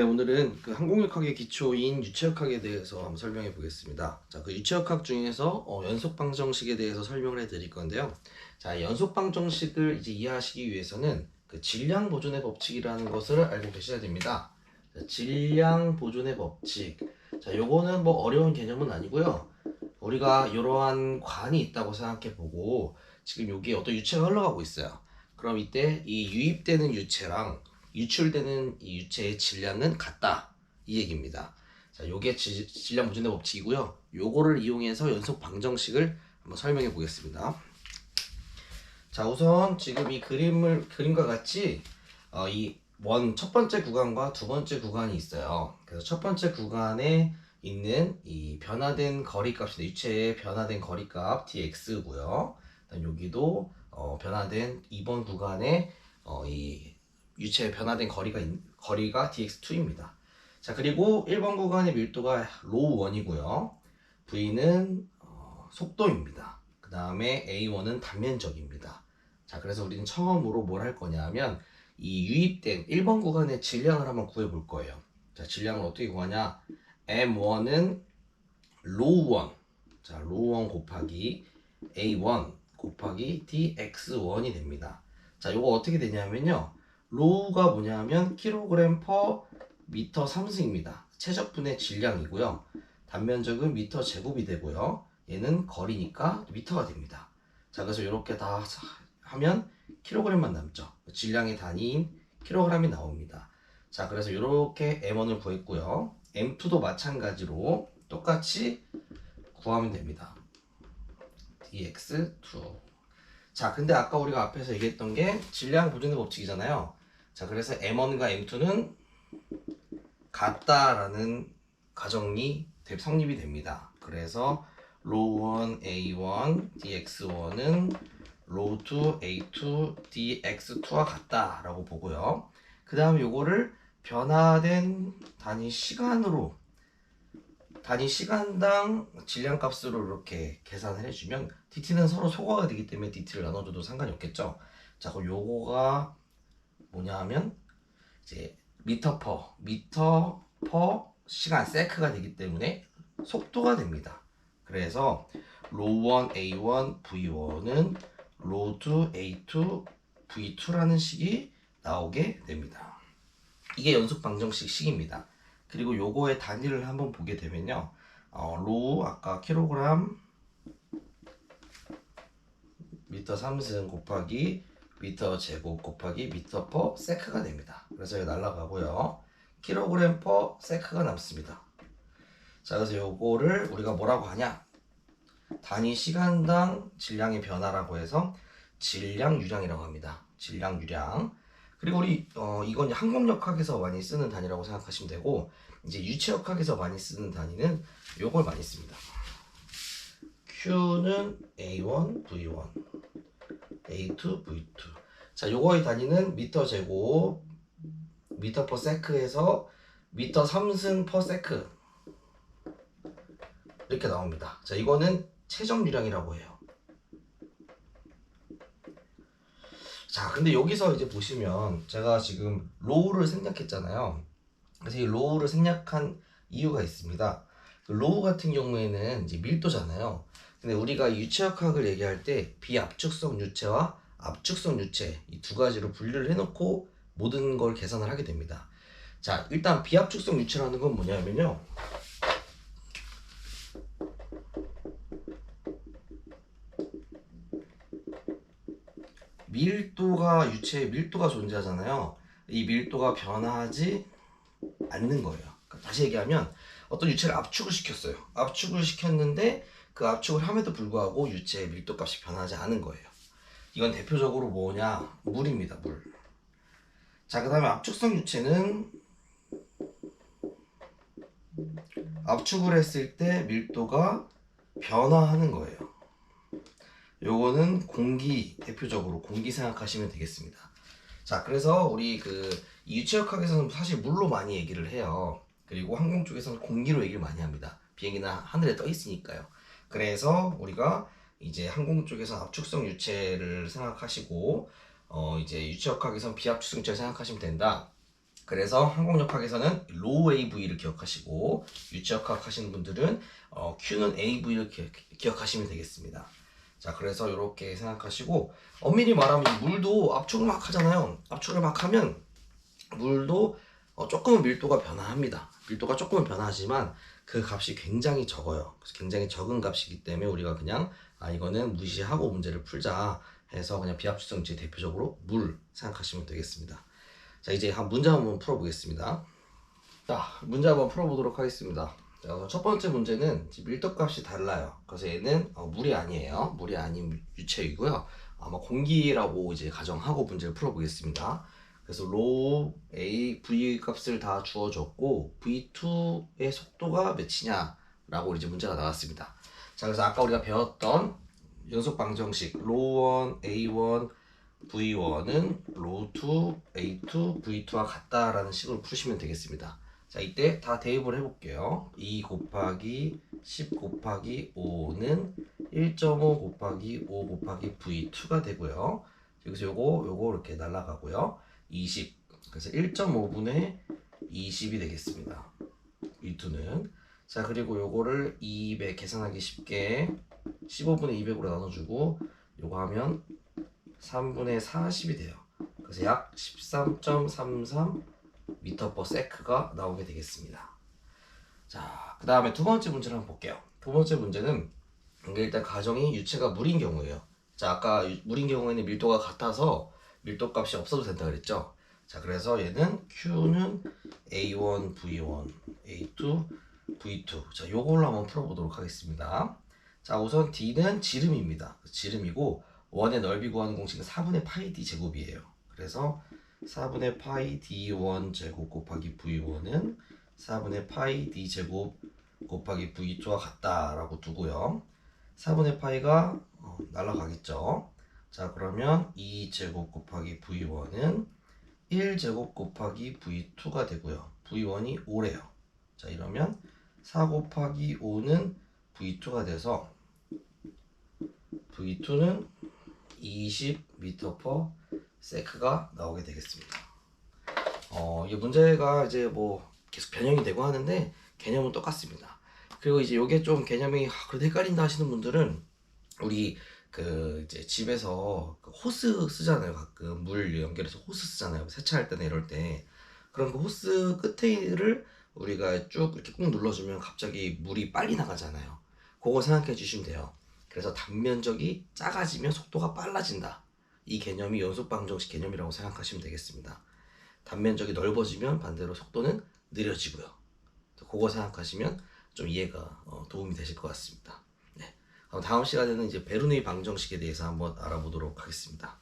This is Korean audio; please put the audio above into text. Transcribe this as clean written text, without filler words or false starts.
네, 오늘은 그 항공역학의 기초인 유체역학에 대해서 한번 설명해 보겠습니다. 자, 그 유체역학 중에서 연속방정식에 대해서 설명을 해 드릴 건데요. 자, 연속방정식을 이제 이해하시기 위해서는 그 질량 보존의 법칙이라는 것을 알고 계셔야 됩니다. 자, 질량 보존의 법칙. 자, 요거는 뭐 어려운 개념은 아니고요. 우리가 이러한 관이 있다고 생각해 보고 지금 여기 어떤 유체가 흘러가고 있어요. 그럼 이때 이 유입되는 유체랑 유출되는 이 유체의 질량은 같다, 이 얘기입니다. 자, 요게 질량 보존의 법칙이고요. 요거를 이용해서 연속 방정식을 한번 설명해 보겠습니다. 자, 우선 지금 이 그림과 같이 이 첫 번째 구간과 두 번째 구간이 있어요. 그래서 첫 번째 구간에 있는 이 변화된 거리값인데 유체의 변화된 거리값 dx고요. 여기도 변화된 2번 구간에 이 유체의 변화된 거리가 dx2입니다. 자, 그리고 1번 구간의 밀도가 로우 1이고요. v는 속도입니다. 그 다음에 a1은 단면적입니다. 자, 그래서 우리는 처음으로 뭘 할 거냐면 이 유입된 1번 구간의 질량을 한번 구해 볼 거예요. 자, 질량을 어떻게 구하냐? m1은 로우 1. 자, 로우 1 곱하기 a1 곱하기 dx1이 됩니다. 자, 요거 어떻게 되냐면요. 로우가 뭐냐면 킬로그램 퍼 미터 3승입니다. 최적분의 질량이고요. 단면적은 미터 제곱이 되고요. 얘는 거리니까 미터가 됩니다. 자, 그래서 이렇게 다 하면 킬로그램만 남죠. 질량의 단위인 킬로그램이 나옵니다. 자, 그래서 이렇게 M1을 구했고요. M2도 마찬가지로 똑같이 구하면 됩니다. dx2. 자, 근데 아까 우리가 앞에서 얘기했던 게 질량 보존의 법칙이잖아요. 자, 그래서 M1과 M2는 같다라는 가정이 성립이 됩니다. 그래서 로우1 A1 dx1은 로우2 A2 dx2와 같다라고 보고요. 그 다음에 요거를 변화된 단위 시간당 질량값으로 이렇게 계산을 해주면 dt는 서로 소거가 되기 때문에 dt를 나눠줘도 상관이 없겠죠. 자, 그럼 요거가 뭐냐 하면 이제 미터 퍼 시간 세크가 되기 때문에 속도가 됩니다. 그래서 로우1 A1 V1은 로우2 A2 V2라는 식이 나오게 됩니다. 이게 연속 방정식 식입니다. 그리고 요거의 단위를 한번 보게 되면요. 로우 아까 킬로그램 미터 3승 곱하기 미터 제곱 곱하기 미터 퍼 세크가 됩니다. 그래서 이거 날라가고요. 킬로그램 퍼 세크가 남습니다. 자, 그래서 요거를 우리가 뭐라고 하냐? 단위 시간당 질량의 변화라고 해서 질량 유량이라고 합니다. 질량 유량. 그리고 우리 이건 항공역학에서 많이 쓰는 단위라고 생각하시면 되고, 이제 유체역학에서 많이 쓰는 단위는 요걸 많이 씁니다. Q는 A1, V1, A2, V2. 자, 요거의 단위는 미터 제곱, 미터 퍼 세크에서 미터 3승 퍼 세크 이렇게 나옵니다. 자, 이거는 최적 유량이라고 해요. 자, 근데 여기서 이제 보시면 제가 지금 로우를 생략했잖아요. 그래서 이 로우를 생략한 이유가 있습니다. 그 로우 같은 경우에는 이제 밀도잖아요. 근데 우리가 유체역학을 얘기할 때 비압축성 유체와 압축성 유체 이 두 가지로 분류를 해놓고 모든 걸 계산을 하게 됩니다. 자, 일단 비압축성 유체라는 건 뭐냐면요. 유체의 밀도가 존재하잖아요. 이 밀도가 변하지 않는 거예요. 그러니까 다시 얘기하면 어떤 유체를 압축을 시켰어요. 압축을 시켰는데 그 압축을 함에도 불구하고 유체의 밀도 값이 변하지 않은 거예요. 이건 대표적으로 뭐냐? 물입니다. 물. 자, 그 다음에 압축성 유체는 압축을 했을 때 밀도가 변화하는 거예요. 요거는 대표적으로 공기 생각하시면 되겠습니다. 자, 그래서 우리 이 유체역학에서는 사실 물로 많이 얘기를 해요. 그리고 항공 쪽에서는 공기로 얘기를 많이 합니다. 비행기나 하늘에 떠 있으니까요. 그래서 우리가 이제 항공 쪽에서 압축성 유체를 생각하시고 이제 유체역학에서는 비압축성 유체를 생각하시면 된다. 그래서 항공역학에서는 로우 AV를 기억하시고 유체역학 하시는 분들은 Q는 AV를 기억하시면 되겠습니다. 자, 그래서 이렇게 생각하시고 엄밀히 말하면 물도 압축을 막 하잖아요. 압축을 막 하면 물도 조금은 밀도가 변화합니다. 밀도가 조금은 변화하지만 그 값이 굉장히 적어요. 그래서 굉장히 적은 값이기 때문에 우리가 그냥 이거는 무시하고 문제를 풀자 해서 그냥 비압축성지의 대표적으로 물 생각하시면 되겠습니다. 자, 이제 한 문제 한번 풀어보겠습니다. 자, 문제 한번 풀어보도록 하겠습니다. 자, 첫 번째 문제는 밀도값이 달라요. 그래서 얘는 물이 아니에요. 물이 아닌 유체이고요. 아마 공기라고 이제 가정하고 문제를 풀어보겠습니다. 그래서 로우 A, V 값을 다 주어졌고 V2의 속도가 몇이냐 라고 이제 문제가 나왔습니다. 자, 그래서 아까 우리가 배웠던 연속 방정식 로우1, A1, V1은 로우2, A2, V2와 같다라는 식으로 푸시면 되겠습니다. 자, 이때 다 대입을 해볼게요. 2 곱하기 10 곱하기 5는 1.5 곱하기 5 곱하기 V2가 되고요. 여기서 요거 이렇게 날아가고요. 20. 그래서 1.5분의 20이 되겠습니다. V2는. 자, 그리고 요거를 200 계산하기 쉽게 15분의 200으로 나눠주고 요거 하면 3분의 40이 돼요. 그래서 약 13.33 m/s가 나오게 되겠습니다. 자, 그 다음에 두 번째 문제를 한번 볼게요. 두 번째 문제는 이게 일단 가정이 유체가 물인 경우예요. 자, 아까 물인 경우에는 밀도가 같아서 밀도 값이 없어도 된다 그랬죠. 자, 그래서 얘는 Q는 A1, V1, A2, V2. 자, 요걸로 한번 풀어보도록 하겠습니다. 자, 우선 D는 지름입니다. 지름이고 원의 넓이 구하는 공식은 4분의 파이 D 제곱이에요. 그래서 4분의 파이 D1 제곱 곱하기 V1은 4분의 파이 D 제곱 곱하기 V2와 같다라고 두고요. 4분의 파이가 날아가겠죠. 자, 그러면 2제곱 곱하기 V1은 1제곱 곱하기 V2가 되고요. V1이 5래요. 자, 이러면 4 곱하기 5는 V2가 돼서 V2는 20m/s가 나오게 되겠습니다. 이 문제가 이제 뭐 계속 변형이 되고 하는데 개념은 똑같습니다. 그리고 이제 요게 좀 개념이 그래도 헷갈린다 하시는 분들은 우리 그 이제 집에서 그 호스 쓰잖아요. 가끔 물 연결해서 호스 쓰잖아요. 세차할 때나 이럴 때 그런 그 호스 끝에를 우리가 쭉 이렇게 꾹 눌러주면 갑자기 물이 빨리 나가잖아요. 그거 생각해 주시면 돼요. 그래서 단면적이 작아지면 속도가 빨라진다. 이 개념이 연속 방정식 개념이라고 생각하시면 되겠습니다. 단면적이 넓어지면 반대로 속도는 느려지고요. 그거 생각하시면 좀 이해가 도움이 되실 것 같습니다. 네. 다음 시간에는 이제 베르누이 방정식에 대해서 한번 알아보도록 하겠습니다.